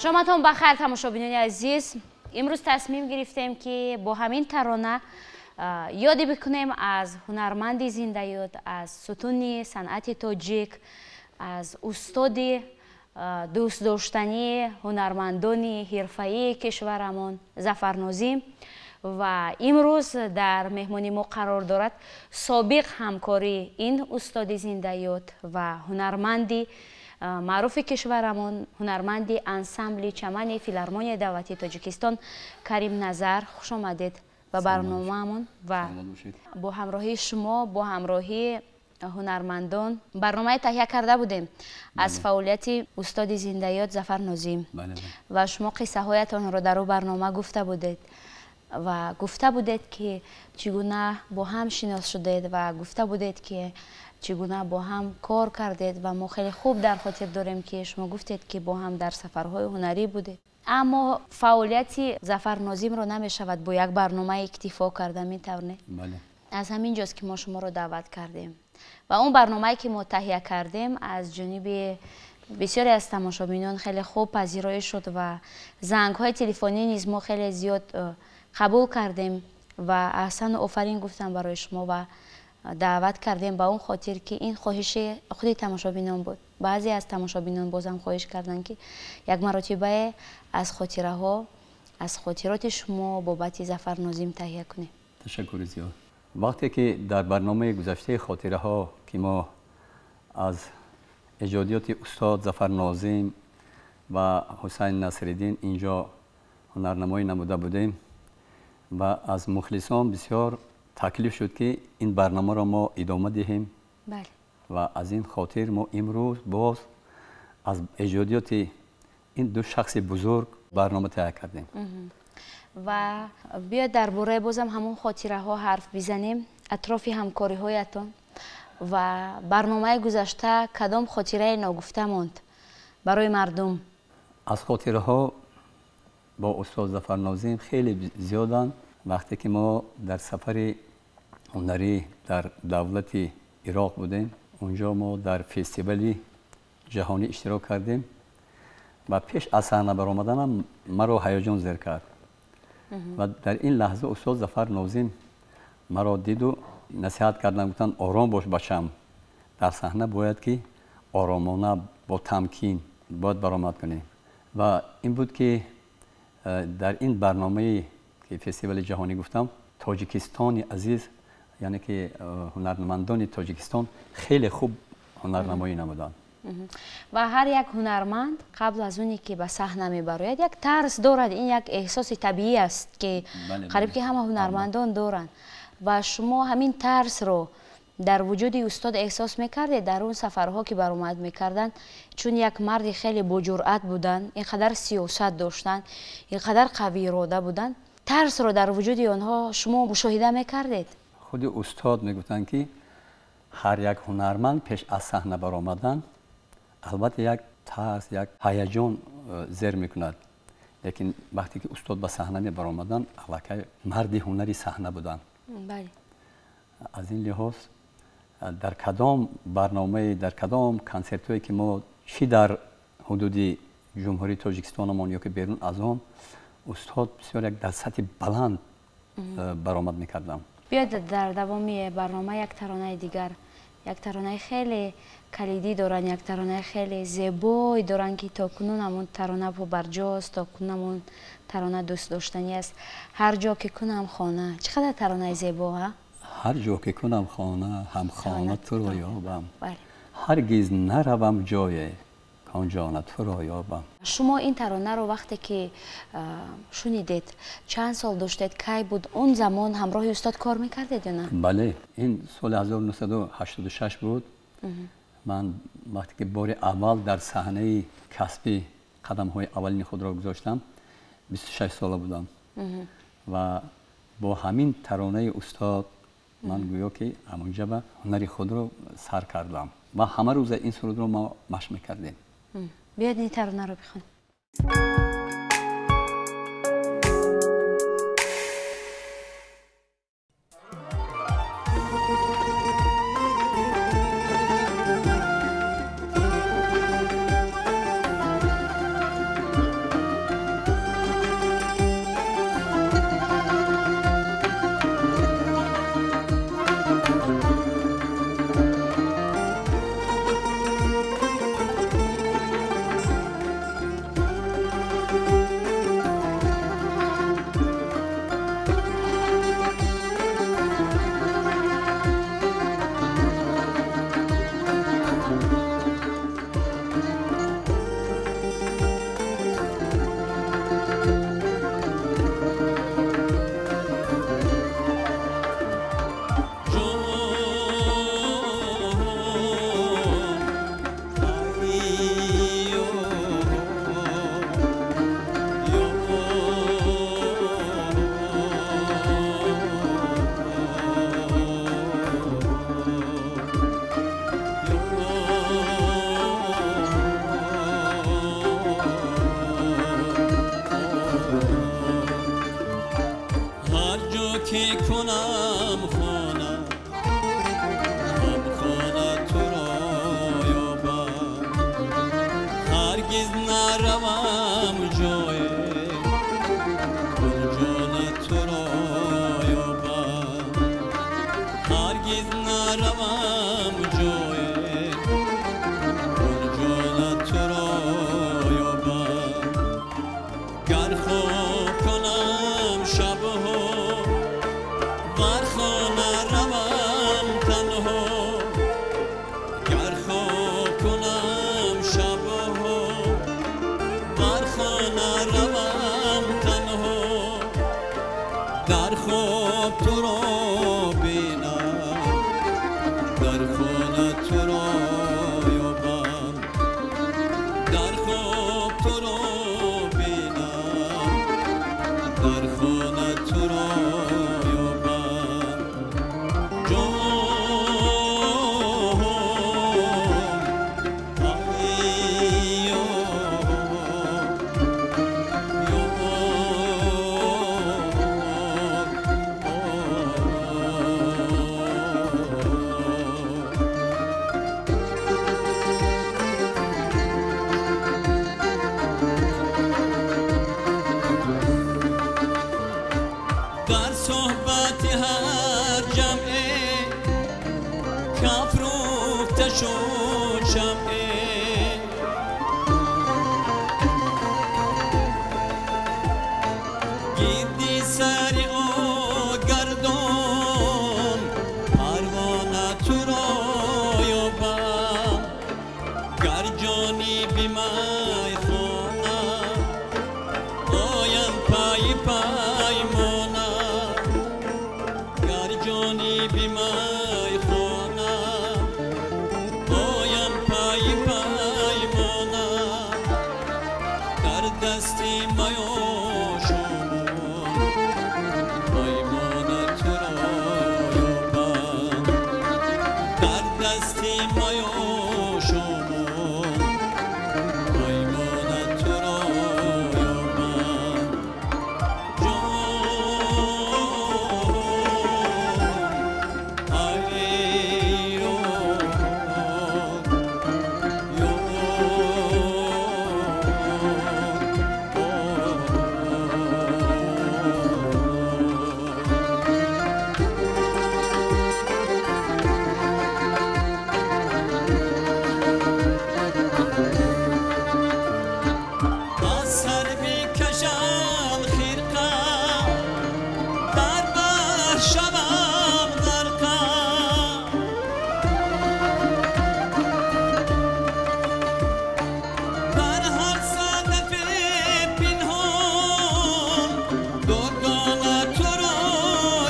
شامتون بخیر تماشابینان عزیز. امروز تصمیم گرفتیم که با همین ترانه یادی بکنیم از هنرمند زنده‌یاد، از ستون صنعت تاجیک، از استاد دوست داشتنی هنرمندان حرفه‌ای کشورمان ظفر ناظم و امروز در مهمانی ما قرار دارد سابق همکاری این استاد زنده‌یاد و هنرمندی معروف کشورمون، هنرمندی انسامبل چمن فیلارمونی دولتی تاجیکستان کریم نظر، خوش آمدید به برنامه‌مون و با همراهی شما، با همراهی هنرمندان برنامه تهیه کرده بودیم از فعالیت استاد زنده‌یاد ظفر ناظم و شما قصه هایتان را در اون برنامه گفته بودید و گفته بودید که چگونه با هم شناس شدید و گفته بودید که چگونه با هم کار کردید و ما خیلی خوب در خاطر داریم که شما گفتید که با هم در سفرهای هنری بودید. اما فعالیت ظفر ناظم را نمی شود با یک برنامه اکتفا کرده، می توانید؟ بله. از همین جاست که ما شما را دعوت کردیم و اون برنامه‌ای که ما تهیه کردیم از جانب بسیاری از تماشابینان خیلی خوب پذیرایی شد و زنگ‌های تلفنی نیز ما خیلی زیاد قبول کردیم و احسن و آفرین گفتم برای شما و دعوت کردیم به اون خاطر که این خواهش خود تماشابینان بود. بعضی از تماشابینان بازم خواهش کردن که یک مرتبه از خاطره ها، از خاطرات شما بابت ظفر ناظم تهیه کنیم. تشکر زیاد. وقتی که در برنامه گذشته خاطره ها که ما از ایجادیات استاد ظفر ناظم و حسین نصرالدین اینجا هنرنمایی نموده بودیم و از مخلصان بسیار تکلیف شد که این برنامه را ما ادامه دهیم. بله. و از این خاطر ما امروز باز از ایجادیات این دو شخص بزرگ برنامه تهیه کردیم. و بیاید درباره بازم همون خاطره ها حرف بزنیم، اطراف همکاری هایتان و برنامه گذشته کدام خاطره ناگفته ماند برای مردم؟ از خاطره ها با استاد ظفر ناظم خیلی زیادن. وقتی که ما در سفر هنری در دولت عراق بودیم، اونجا ما در فستیوال جهانی اشتراک کردیم و پیش از صحنه برآمدنم مرا هیجان زیر کرد و در این لحظه استاد ظفر ناظم مرا دید و نصیحت کردن، گفتن آرام باش بچم، در صحنه باید که آرامانه با تمکین باید برآمد کنیم. و این بود که در این برنامه که فستیوال جهانی گفتم، تاجیکستان عزیز، یعنی که هنرمندان تاجیکستان خیلی خوب هنرنمایی نمودند. و هر یک هنرمند قبل از اونی که به صحنه میبراید یک ترس دارد، این یک احساس طبیعی است که قریب که همه هنرمندان دارند و شما همین ترس رو در وجود استاد احساس میکردید در اون سفرها که برآمد میکردن، چون یک مرد خیلی با جرأت بودن، اینقدر سیاست داشتن، اینقدر قوی اراده بودن، ترس رو در وجود آنها شما مشاهده میکردید؟ خود استاد میگفتن که هر یک هنرمند پیش از صحنه برآمدن البته یک ترس، یک هیجان زیر میکند، لیکن وقتی که استاد به صحنه برآمدن البته مرد هنری صحنه بودن. بله. از این لحاظ در کدام برنامه، در کدام کنسرت هایی که ما چی در حدود جمهوری تاجیکستانمان یا که بیرون از آن، استاد بسیار یک در سطح بلند برآمد میکردم. بیاید در دوامی برنامه یک ترانه دیگر، یک ترانه خیلی کلیدی دارن، یک ترانه خیلی زیبایی دارن که تا کنون همون ترانه برجاست، تا کنون همون ترانه دوست داشتنی است. هر جا که کنم خانه، چقدر ترانه زیبا ها؟ هر جا که کنم خانه، هم خانه تو را یابم. بله. هرگز نروم جای کان جان تو را یابم. شما این ترانه رو وقتی که شنیدید چند سال داشتید؟ کی بود؟ اون زمان همراه استاد کار میکردید یا نه؟ بله، این سال 1986 بود. من وقتی که بار اول در صحنه کسبی قدم های اولین خود را گذاشتم 26 ساله بودم و با همین ترانه استاد من گویا که همونجا به هنری خود رو سر کردم و همه روز این سرود رو ما مشق میکردیم. بیاید این ترانه رو بخونیم. کنم خانه هم خانه تو را یابم هرگز نروم جای جان تو را یابم هرگز نروم جای جان تو را یابم گر خواب کنم شبها بر خانه روم تنها گر خواب کنم شبها بر خانه روم تنها در خواب تو را بینم در خانه تو را یابم در خواب تو را بینم در خانه تو را یابم جان در صحبت هر جمعه کافروخته شد شمعه گردی سر او گردان پروانه تو را یابم گر جانی بی میخانه آیم پای پیمانه گر جانی بی میخانه آیم پای پیمانه در دستی میاشم پیمانه تو را یابم در دستی میاشم پیمانه تو را یابم از سر بکشم خرقه در بر شوم غرقه در هر صدف پنهان دردان تو را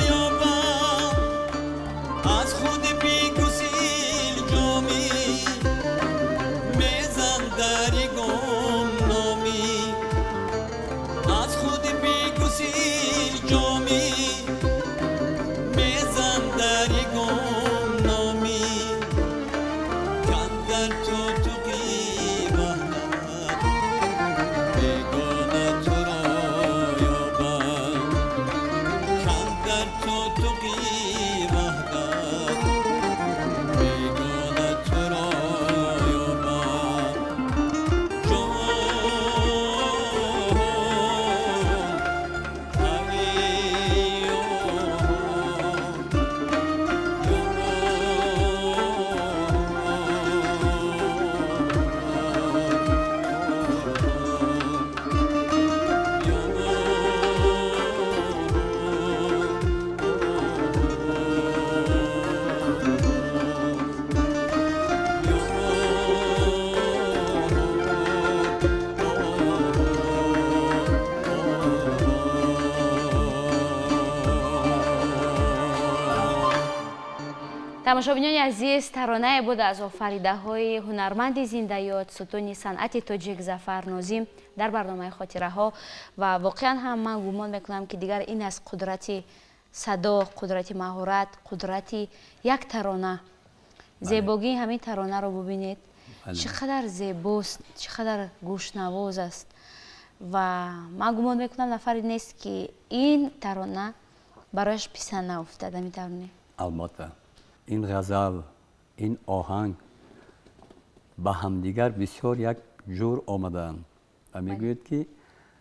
یابم از خود بیگسیل جامی میزن در گمنامی از خود بیگسیل جامی میزن در گمنامی کندر تو قیمت بیگانه تو را یابم کندر تو قیمت بیگانه تو را یابم тамошобинони азиз, таронае буд аз офаридаҳои ҳунарманди зиндаёд сутуни санъати тоҷик Зафар Нозим дар барномаи хотираҳо ва воқеан ҳам ман гумон мекунам ки дигар ин аст қудрати садо, қудрати маҳорат, қудрати як тарона. зебогии ҳамин таронаро бубинед чӣ қадар зебост, чӣ қадар гӯшнавоз аст ва ман гумон мекунам нафаре нест ки ин тарона برایش پیسه نیفتاده میتونی؟ البته این غزل این آهنگ با همدیگر بسیار یک جور آمدند و میگوید که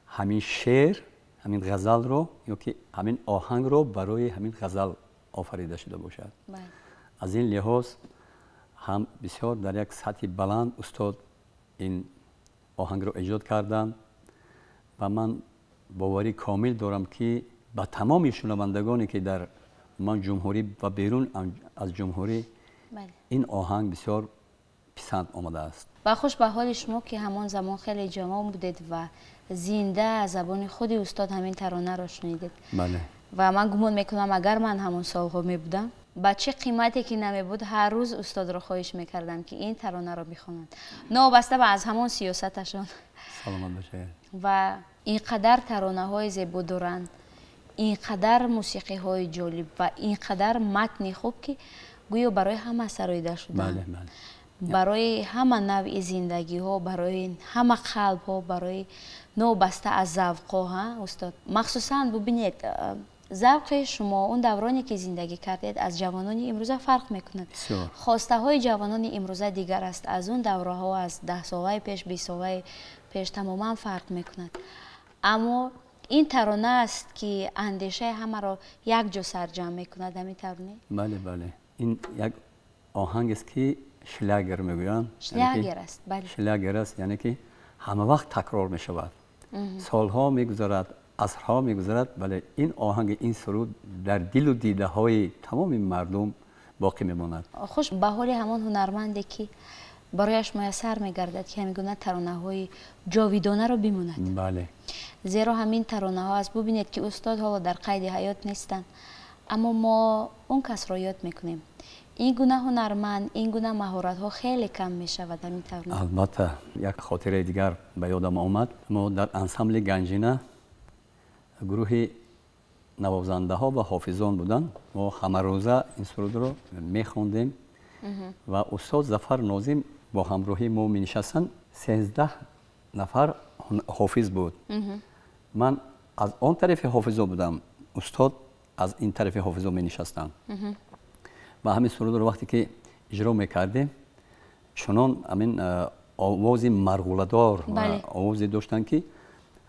همین شعر همین غزل رو یا که همین آهنگ رو برای همین غزل آفریده شده باشد. از این لحاظ هم بسیار در یک سطح بلند استاد این آهنگ رو ایجاد کردند و من باوری کامل دارم که با تمام شنوندگانی که در من جمهوری و بیرون از جمهوری این آهنگ بسیار پسند آمده است. و خوش به حال شما که همان زمان خیلی جوان بودید و زنده از زبان خود استاد همین ترانه را شنیدید. بله. و من گمان میکنم اگر من همون سالها می بودم با چه قیمتی که نمی بود هر روز استاد را خواهش میکردم که این ترانه را بخوانند نابسته به از همون سیاستشان. سلامت باشه. و اینقدر ترانه های زیبا دارند، اینقدر موسیقی های جالب و اینقدر متن خوب که گویا برای همه سرایده شده. بله بله. برای همه نوع زندگی ها، برای همه قلب ها، برای نوبسته از ذوق ها استاد. مخصوصا ببینید ذوق شما اون دورانی که زندگی کردید از جوانان امروزه فرق میکند. خواسته های جوانان امروزه دیگر است از اون دوره ها، از 10 ساله پیش 20 ساله پیش تماما فرق میکند. اما این ترانه است که اندیشه همه را یک جا سرجم میکند. همین ترانه؟ بله بله. این یک آهنگ است که شلاگر میگویند. شلاگر است. بله. شلاگر است یعنی که همه وقت تکرار می شود. سالها میگذرد، عصرها میگذرد، ولی این آهنگ این سرود در دل و دیده های تمام مردم باقی میماند. خوش به حال همان هنرمندی که برایش میسر میگردد که همین گونه ترانه های جاویدانه رو بماند. بله. زیرا همین ترانه ها است. ببینید که استاد حالا در قید حیات نیستند اما ما اون کس را یاد میکنیم. این گونه هنرمند، این گونه مهارت ها خیلی کم می شود همین ترانه. البته یک خاطره دیگر به یادم آمد. ما در انسامبل گنجینه گروه نوازنده ها و حافظان بودن. ما همه روزه این سرود رو می خوندیم و استاد ظفر ناظم با همراهی ما می نشستن. 13 نفر حافظ بود. من از آن طرف حافظا بودم، استاد از این طرف حافظا می نشستن. و همین سرود رو وقتی که اجرا میکردیم چنان همین آواز مرغوله‌دار و آوازی داشتن که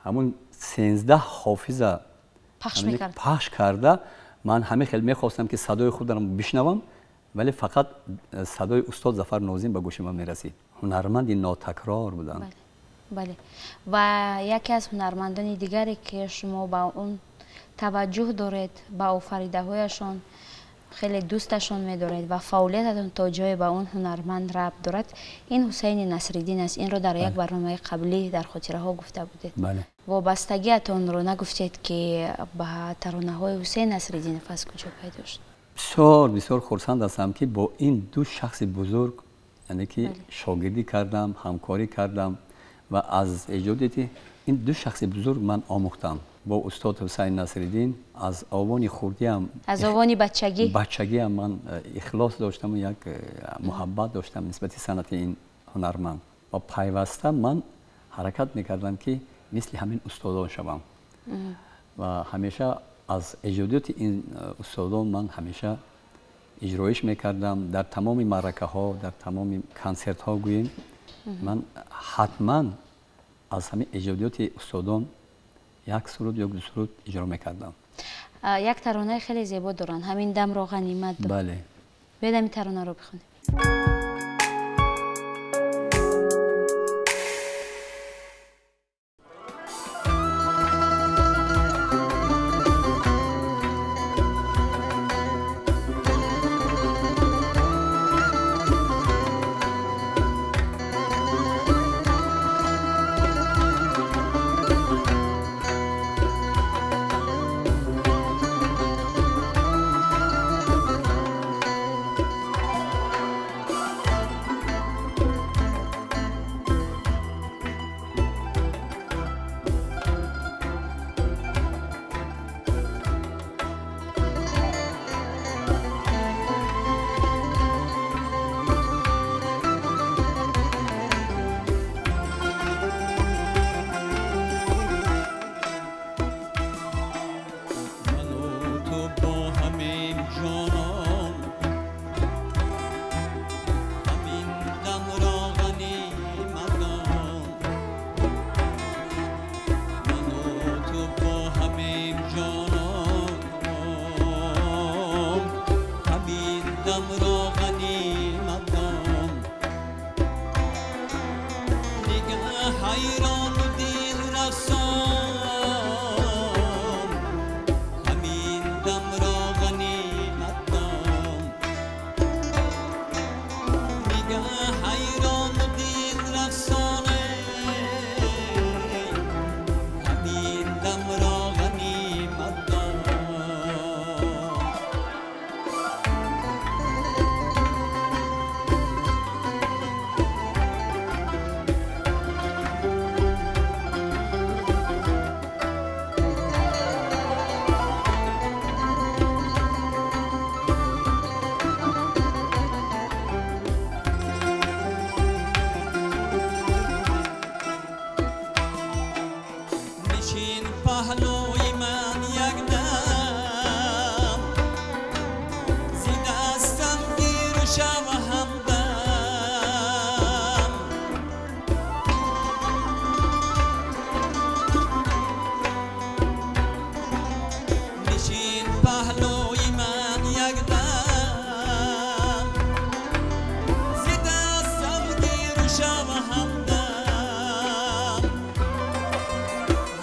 همون 13 حافظه پخش کرده. من همه خیلی میخواستم که صدای خودم بشنوم ولی فقط صدای استاد ظفر ناظم به گوش من میرسید. هنرمند ناتکرار بودن. بله. و یکی از هنرمندان دیگری که شما با اون توجه دارید، با آفریده هایشان خیلی دوستشون می‌دارید و فعالیتتون تا جای با اون هنرمند ربط دارد، این حسین نصرالدین است. این رو در یک برنامه قبلی در خاطره ها گفته بودید. بله. وابستگیتون رو نگفتید که به ترانه های حسین نصرالدین فاز کجا پیدا شد؟ بسیار بسیار خرسند هستم که با این دو شخص بزرگ یعنی که شاگردی کردم، همکاری کردم و از ایجادیت این دو شخص بزرگ من آموختم. با استاد حسین نصرالدین از آوان خوردی هم، از آوان بچگی هم من اخلاص داشتم و یک محبت داشتم نسبت صنعت این هنرمند و پیوسته من حرکت میکردم که مثل همین استادان شوم و همیشه از ایجادات این استادان من همیشه اجرایش میکردم. در تمام معرکه ها، در تمام کنسرت ها گوییم من حتما از همین ایجادات استادان یک سرود یا دو سرود اجرا میکردم. یک ترانه خیلی زیبا دارن، همین دم را غنیمت دار. بله. بیاید این ترانه رو بخونیم. دم را غنیمت دان دیگه حیران و دل رسان همین دم را غنیمت دان دیگه حیران و دل رسان همین دم را غنیمت دان نشین پهلوی من یک دم زی دستم گیر و شو همدم نشین پهلوی من یک دم زی دستم گیر و شو همدم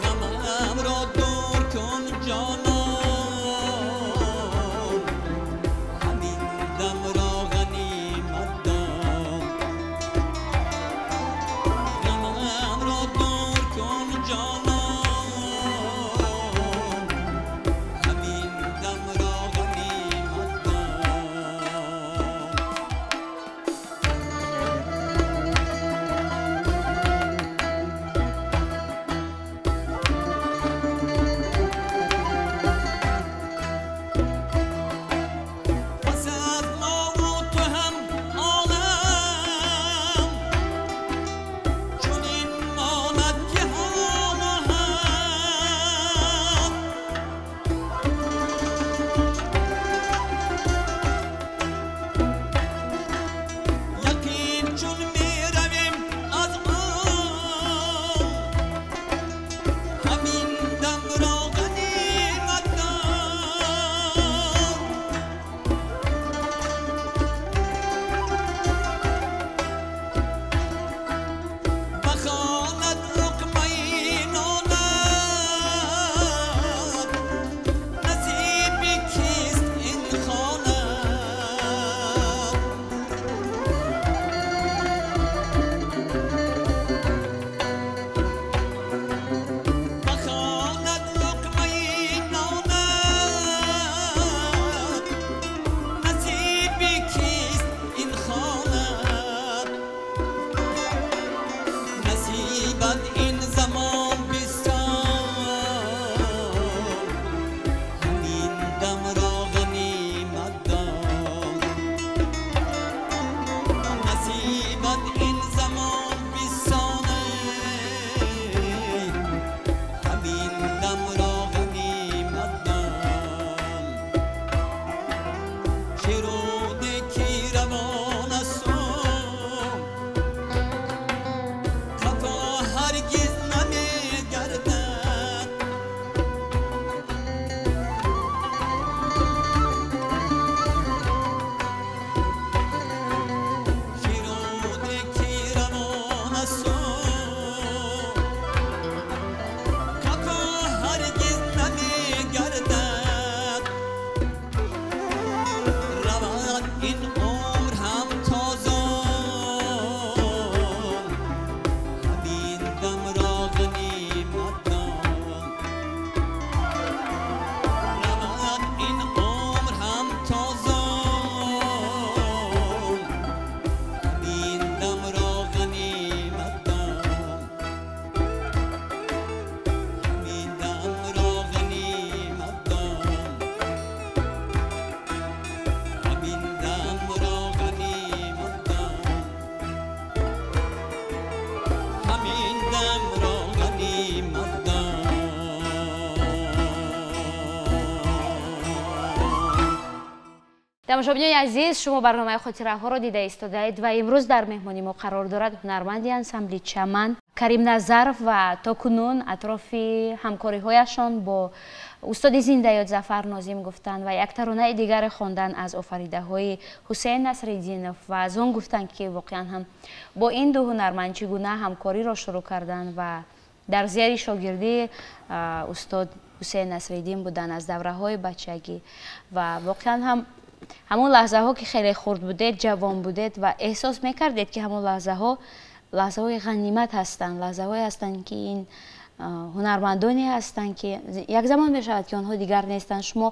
غمم را دور کن جانان همین دم را غنیمت دان غمم را دور کن جانان همین دم را غنیمت پس از ما و تو هم عالم چنین ماند که هم و هم یقین چون می رویم از آن همین دم را غنیمت دان بخواند لقمه نانت نصیب کیست این خواند بخواند لقمه نانت نصیب کیست این خواند نصیبت این زمان بستان همین دم را غنیمت دان نصیبت این زمان بستان همین دم را غنیمت دان شیرونه کی روان است خطا هرگز نمی‌گردد شیرونه کی روان است خطا هرگز نمی‌گردد رود این عمر هم تازان همین دم را غنیمت دان رود این عمر هم تازان همین دم را غنیمت دان همین دم را غنیمت دان همین دم тамошобинони азиз, шумо барномаи хотираҳоро дида истодаед ва имрӯз дар меҳмони мо қарор дорад ҳунарманди ансамбли чаман Каримназаров ва то кунун атрофи ҳамкориҳояшон бо устоди зиндаёд Зафар Нозим гуфтанд ва як таронаи дигаре хондан аз офаридаҳои Ҳусейн Насриддинов ва аз он гуфтанд ки воқеан ҳам бо ин ду ҳунарманд чӣ гуна ҳамкориро шурӯъ карданд ва дар зери шогирдии устод Ҳусейн Насриддин буданд аз давраҳои бачагӣ ва воқеан ҳам ҳамон лаҳзаҳо ки хеле хурд будед, ҷавон будед ва эҳсос мекардед ки ҳамон лаҳзаҳои ғанимат ҳастанд, лаҳзаҳое ҳастанд ки ин ҳунармандоне ҳастанд ки як замон мешавад ки онҳо дигар нестанд, шумо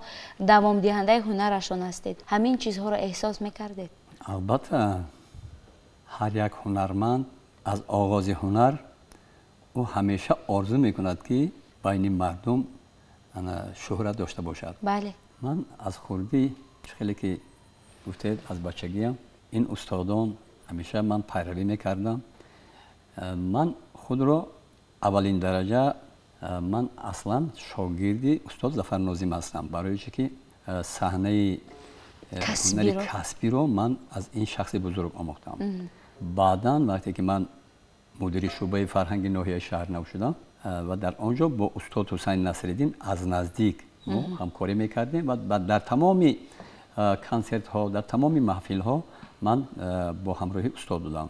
давомдиҳандаи ҳунарашон ҳастед. Ҳамин чизҳоро эҳсос мекардед? албатта ҳар як ҳунарманд аз оғози ҳунар ӯ ҳамеша орзу мекунад ки байни мардум шӯҳрат дошта бошад. Бале. ман аз хурдӣ хеле ки гуфтед аз бачагиам ин устодон ҳамеша ман пайравӣ мекардам. ман худро аввалин дараҷа ман аслан шогирди устод Зафар Нозим ҳастам, барои чи ки саҳнаи ҳунари касбиро ман аз ин шахси бузург омӯхтам. баъдан вақте ки ман мудири шӯъбаи фарҳанги ноҳияи Шаҳрнав шудам ва дар он ҷо бо устод Ҳусейн Насриддин аз наздик мо ҳамкорӣ мекардем ва дар тамоми консертҳо, дар тамоми маҳфилҳо ман бо ҳамроҳи устод будам.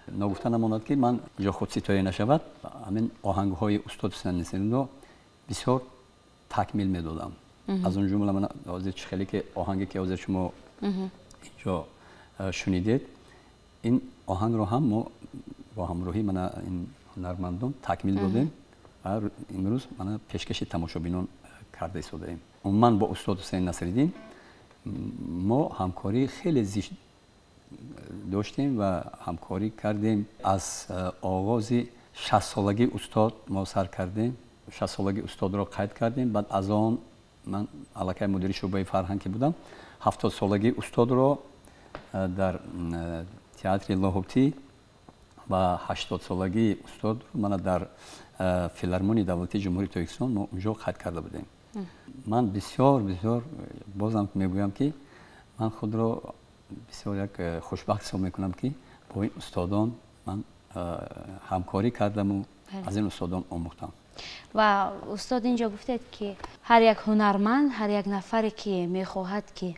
нагуфта намонад ки ман ҷо худситоя нашавад, ҳамин оҳангҳои устод Ҳусейн Насриддинро бисёр такмил медодам. аз он ҷумла ман ҳозир чӣ хеле ки оҳанге ки ҳозир шумо инҷо шунидед, ин оҳангро ҳам мо бо ҳамроҳи мана ин ҳунармандон такмил додем ва имрӯз мана пешкаши тамошобинон карда истодаем. умуман бо устод Ҳусейн Насриддин мо ҳамкорӣ хеле зишт доштем ва ҳамкорӣ кардем. аз оғози 60-солаги устод мо сар кардем, 60-солаги устодро қайд кардем. баъд аз он ман аллакай мудири шӯъбаи фарҳанг ки будам, 70-солаги устодро дар театри Лоҳотӣ ва 80-солаги устод мана дар филармонии давлатии ҷумҳурии Тоҷикистон мо унҷо қайд карда будем. ман бисёр бозам мегӯям ки ман худро бисёр як хушбахт ҳисоб мекунам ки бо ин устодон ман ҳамкорӣ кардаму аз ин устодон омӯхтам. ва устод инҷо гуфтед ки ҳар як ҳунарманд, ҳар як нафаре ки мехоҳад ки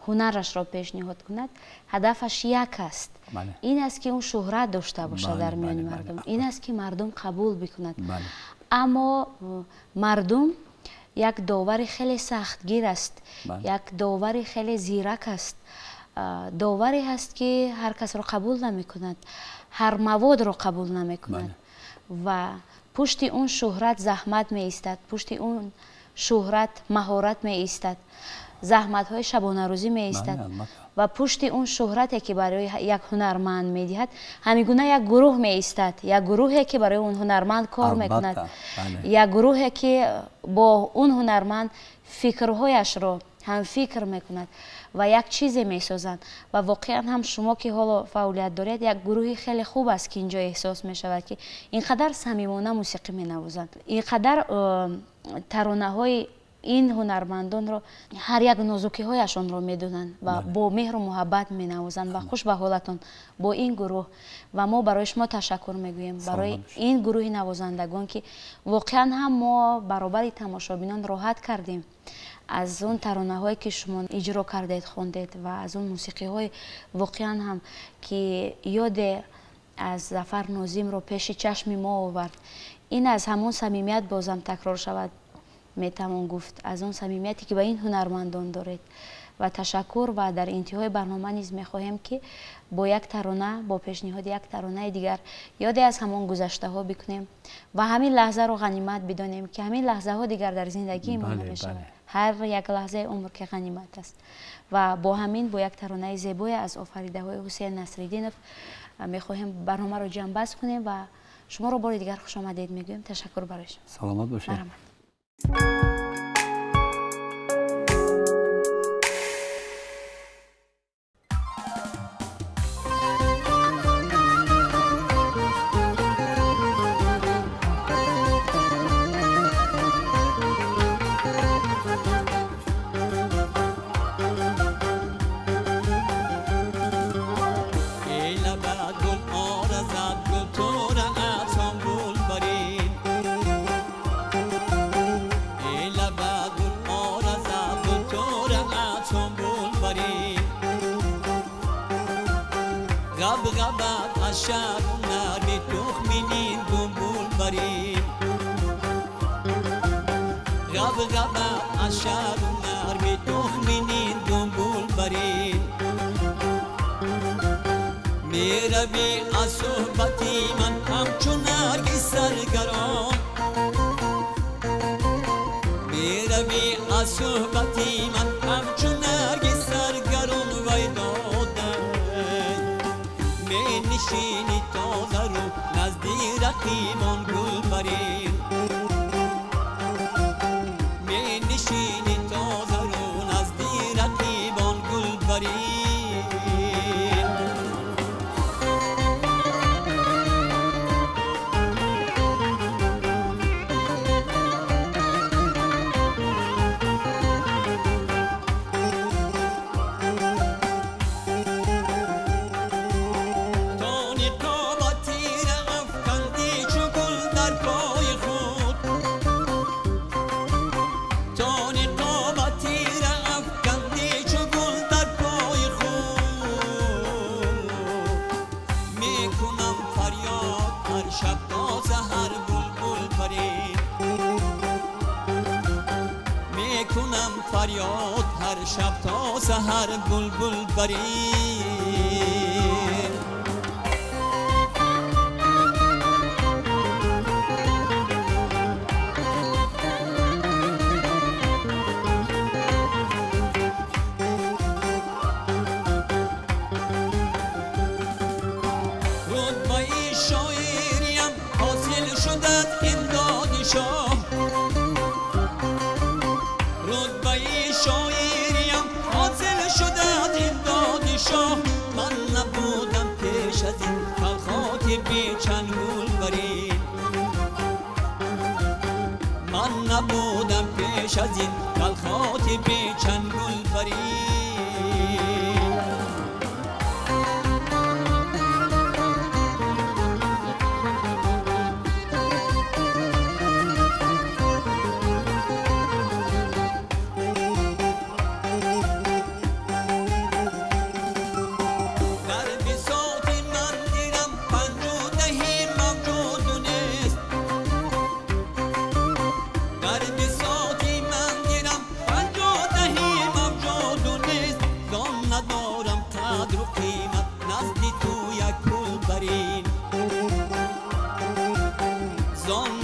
ҳунарашро пешниҳод кунад, ҳадафаш як аст. ин аст ки он шӯҳрат дошта бошад дар миёни мардум, ин аст ки мардум қабул бикунад. аммо мардум як довари хеле сахтгир аст, як довари хеле зирак аст. доваре ҳаст ки ҳар касро қабул намекунад, ҳар маводро қабул намекунад ва пушти он шӯҳрат заҳмат меистад, пушти он шӯҳрат маҳорат меистад, заҳматҳои шабонарӯзӣ меистад ва пушти он шӯҳрате ки барои як ҳунарманд медиҳад ҳамин гуна як гурӯҳ меистад, як гурӯҳе ки барои он ҳунарманд кор мекунад, як гурӯҳе ки бо он ҳунарманд фикрҳояшро ҳамфикр мекунад ва як чизе месозанд. ва воқеан ҳам шумо ки ҳоло фаъолият доред, як гурӯҳи хеле хуб аст ки инҷо эҳсос мешавад ки ин қадар самимона мусиқӣ менавозанд, ин қадар таронаҳои ин ҳунармандонро ҳар як нозукиҳояшонро медонанд ва бо меҳру муҳаббат менавозанд ва хуш ба ҳолатон бо ин гурӯҳ. ва мо барои шумо ташаккур мегӯем, барои ин гурӯҳи навозандагон ки воқеан ҳам мо баробари тамошобинон роҳат кардем аз он таронаҳое ки шумо иҷро кардед, хондед ва аз он мусиқиҳои воқеан ҳам ки ёде аз Зафар Нозимро пеши чашми мо овард. ин аз ҳамон самимият бозам такрор шавад метавон гуфт, аз он самимияте ки ба ин ҳунармандон доред. ва ташаккур ва дар интиҳои барнома низ мехоҳем ки бо як тарона, бо пешниҳоди як таронаи дигар ёде аз ҳамон гузаштаҳо бикунем ва ҳамин лаҳзаро ғанимат бидонем ки ҳамин лаҳзаҳо дигар дар зиндагии мо намешавад. ҳар як лаҳзаи умр ки ғанимат аст. ва бо ҳамин бо як таронаи зебое аз офаридаҳои Ҳусейн Насриддинов мехоҳем барномаро ҷамъбаст кунем ва шуморо бори дигар хушомадед мегӯем. ташаккур барои шумо. саломат бошед. برین غب غبت از شب نرمی تخمینین بلبل برین غب غبت از شب نرمی تخمینین بلبل برین میروی از صحبتی من همچون نرگس سرگران میروی از صحبتی من همچون نرگس سرگران وای داده می نشینی تازه رو نزدی رقیبان گل برین می نشینی تازه رو نزدی رقیبان گل برین میکنم فریاد هر شب تا سحر بلبل برین رتبه شاعریم حاصل شدت امداد شاه شاعریم حاصل شدت امداد شاه من نبودم پیش از این خلخات بیچن گل برین من نبودم پیش از این خلخات بیچن گل برین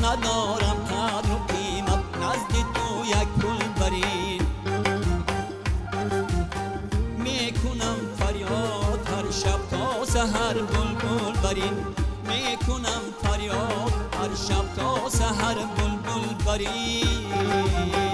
ندارم قدر و قیمت نزد تو یک پول برین میکنم فریاد هر شب تا سحر بلبل برین میکنم فریاد هر شب تا سحر بلبل برین